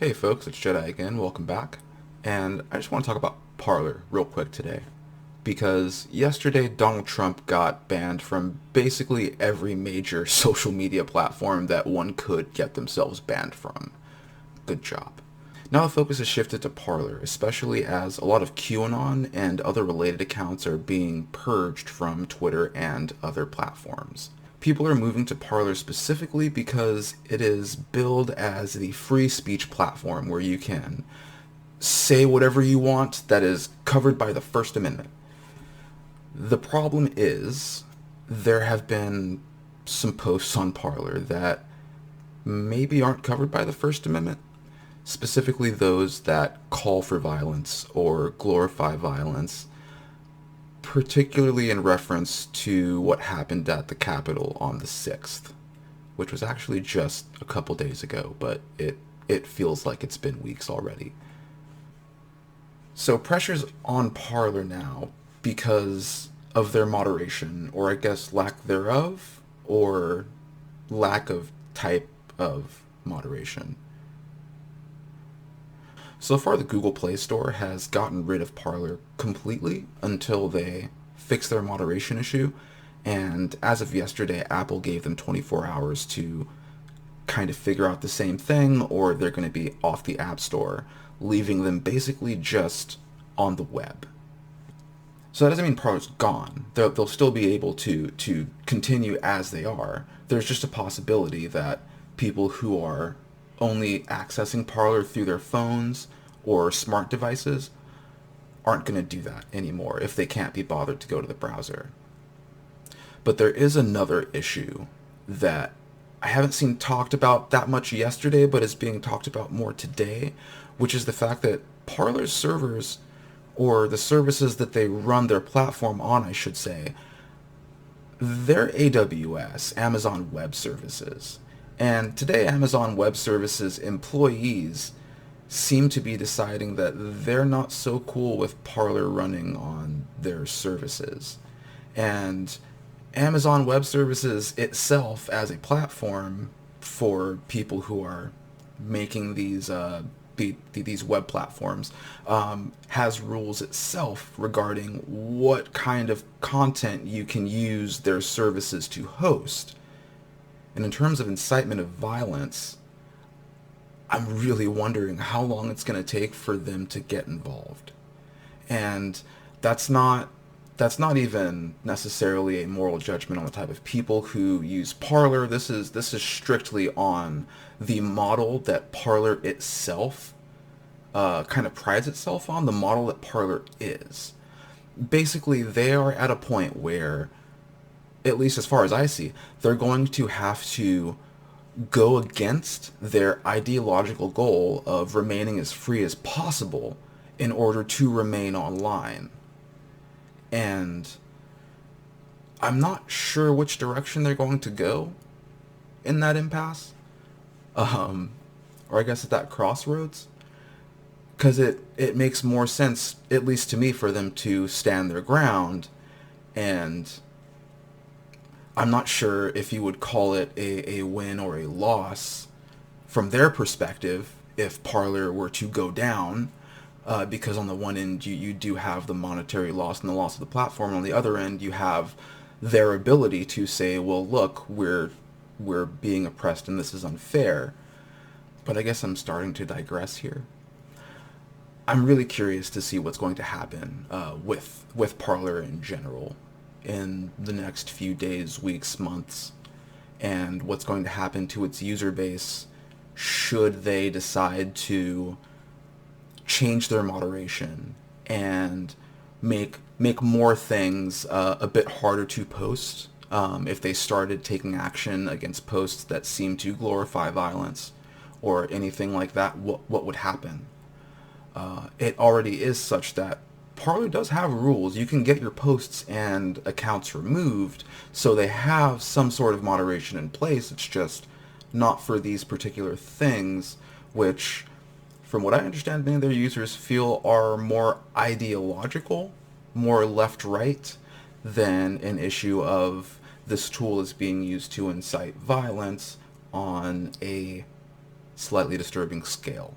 Hey folks, it's Jedi again. Welcome back. And I just want to talk about Parler real quick today. Because yesterday Donald Trump got banned from basically every major social media platform that one could get themselves banned from. Good job. Now the focus has shifted to Parler, especially as a lot of QAnon and other related accounts are being purged from Twitter and other platforms. People are moving to Parler specifically because it is billed as the free speech platform where you can say whatever you want that is covered by the First Amendment. The problem is there have been some posts on Parler that maybe aren't covered by the First Amendment, specifically those that call for violence or glorify violence, particularly in reference to what happened at the Capitol on the 6th, which was actually just a couple days ago, but it feels like it's been weeks already. So pressure's on Parler now because of their moderation, or I guess lack thereof, or lack of type of moderation. So far, the Google Play Store has gotten rid of Parler completely until they fix their moderation issue. And as of yesterday, Apple gave them 24 hours to kind of figure out the same thing, or they're going to be off the App Store, leaving them basically just on the web. So that doesn't mean Parler's gone. They'll still be able to continue as they are. There's just a possibility that people who are only accessing Parler through their phones or smart devices aren't going to do that anymore if they can't be bothered to go to the browser. But there is another issue that I haven't seen talked about that much yesterday, but is being talked about more today, which is the fact that Parler's servers, or the services that they run their platform on, I should say, they're AWS, Amazon Web Services. And today, Amazon Web Services employees seem to be deciding that they're not so cool with Parler running on their services. And Amazon Web Services itself, as a platform for people who are making these web platforms, has rules itself regarding what kind of content you can use their services to host. And in terms of incitement of violence, I'm really wondering how long it's going to take for them to get involved. And that's not that's not even necessarily a moral judgment on the type of people who use Parler. This is strictly on the model that Parler itself kind of prides itself on, the model that Parler is. Basically, they are at a point where, at least as far as I see, they're going to have to go against their ideological goal of remaining as free as possible in order to remain online. And I'm not sure which direction they're going to go in that impasse, or I guess at that crossroads, because it makes more sense, at least to me, for them to stand their ground. And I'm not sure if you would call it a win or a loss from their perspective if Parler were to go down, because on the one end you do have the monetary loss and the loss of the platform. On the other end, you have their ability to say, well, look, we're being oppressed and this is unfair. But I guess I'm starting to digress here. I'm really curious to see what's going to happen with Parler in general in the next few days, weeks, months, and what's going to happen to its user base should they decide to change their moderation and make more things a bit harder to post. If they started taking action against posts that seem to glorify violence or anything like that, what would happen? It already is such that Parler does have rules. You can get your posts and accounts removed, so they have some sort of moderation in place. It's just not for these particular things, which, from what I understand, many of their users feel are more ideological, more left-right, than an issue of this tool is being used to incite violence on a slightly disturbing scale.